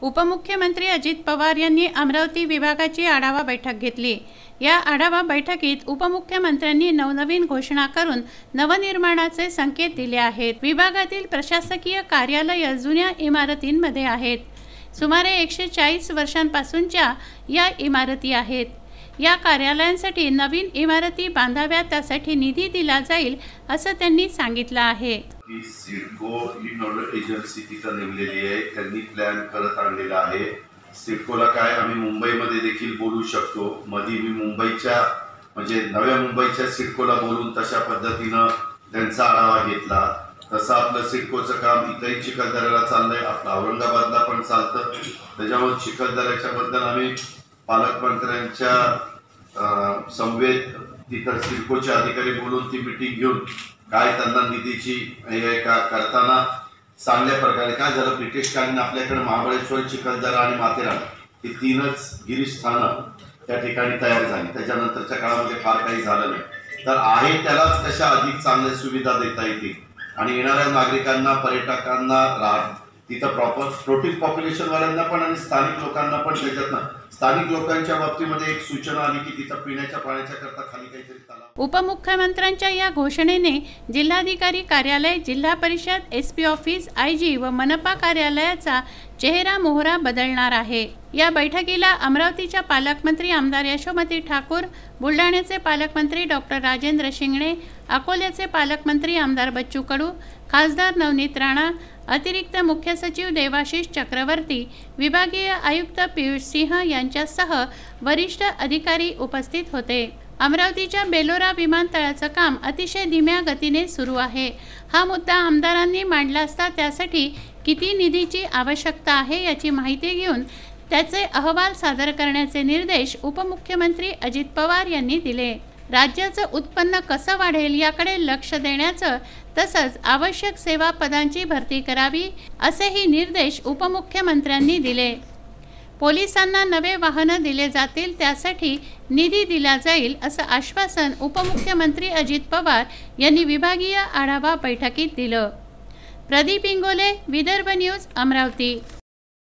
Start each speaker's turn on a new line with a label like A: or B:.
A: उपमुख्यमंत्री अजित पवार यांनी अमरावती विभागाची आढावा बैठक घेतली। या आढावा बैठकीत उपमुख्यमंत्र्यांनी नवनवीन घोषणा करून नवनिर्माणाचे संकेत दिले आहेत। विभागातील प्रशासकीय कार्यालय जुन्या इमारतींमध्ये आहेत। सुमारे 140 वर्षांपासूनच्या या इमारती आहेत। या कार्यालयांसाठी नवीन इमारती बांधाव्या, त्यासाठी निधी दिला जाईल असं त्यांनी सांगितलं आहे।
B: सिडको ही नोडल एजन्सी तिथं नेमलेली आहे, त्यांनी प्लॅन करत आणलेला आहे। सिडकोला काय आम्ही मुंबईमध्ये देखील बोलू शकतो। मध्ये मी मुंबईच्या म्हणजे नव्या मुंबईच्या सिडकोला बोलून तशा पद्धतीनं त्यांचा आढावा घेतला। तसं आपलं सिडकोचं काम इथंही चिखलदऱ्याला चाललंय, आपलं औरंगाबादला पण चालतं। त्याच्यामुळे चिखलदऱ्याच्या बद्दल आम्ही पालकमंत्र्यांच्या समवेत तिथं सिडकोचे अधिकारी बोलून ती मीटिंग घेऊन काय त्यांना निधीची करताना चांगल्या प्रकारे काय झालं, ब्रिटिश कालीन आपल्याकडे महाबळेश्वर, चिखलदरा आणि माथेरान ही तीनच गिरीस्थानं त्या ठिकाणी तयार झाली। त्याच्यानंतरच्या काळामध्ये फार काही झालं नाही, तर आहे त्यालाच कशा अधिक चांगल्या सुविधा देता येतील आणि येणाऱ्या नागरिकांना, पर्यटकांना तिथं प्रॉपर पॉप्युलेशन वाल्यांना पण आणि स्थानिक लोकांना पण त्याच्यातनं स्थानिक लोकांच्या बाबतीमध्ये एक सूचना आली की तिथं पिण्याच्या पाण्याच्या करता खाली काहीतरी तलाव।
A: उपमुख्यमंत्र्यांच्या या घोषणेने जिल्हाधिकारी कार्यालय, जिल्हा परिषद, एसपी ऑफिस, आयजी व मनपा कार्यालयाचा चेहरा मोहरा बदलणार आहे। या बैठकीला अमरावतीच्या पालकमंत्री आमदार यशोमती ठाकूर, बुलढाण्याचे पालकमंत्री डॉक्टर राजेंद्र शिंगणे, अकोल्याचे पालकमंत्री आमदार बच्चू कडू, खासदार नवनीत राणा, अतिरिक्त मुख्य सचिव देवाशिष चक्रवर्ती, विभागीय आयुक्त पियुष सिंह यांच्यासह वरिष्ठ अधिकारी उपस्थित होते। अमरावतीच्या बेलोरा विमानतळाचं काम अतिशय धीम्या गतीने सुरू आहे। हा मुद्दा आमदारांनी मांडला असता त्यासाठी किती निधीची आवश्यकता आहे याची माहिती घेऊन त्याचे अहवाल सादर करण्याचे निर्देश उपमुख्यमंत्री अजित पवार यांनी दिले। राज्याचं उत्पन्न कसं वाढेल याकडे लक्ष देण्याचं तसंच आवश्यक सेवा पदांची भरती करावी असेही निर्देश उपमुख्यमंत्र्यांनी दिले। पोलिसांना नवे वाहनं दिले जातील, त्यासाठी निधी दिला जाईल असं आश्वासन उपमुख्यमंत्री अजित पवार यांनी विभागीय आढावा बैठकीत दिलं। प्रदीप इंगोले, विदर्भ न्यूज, अमरावती।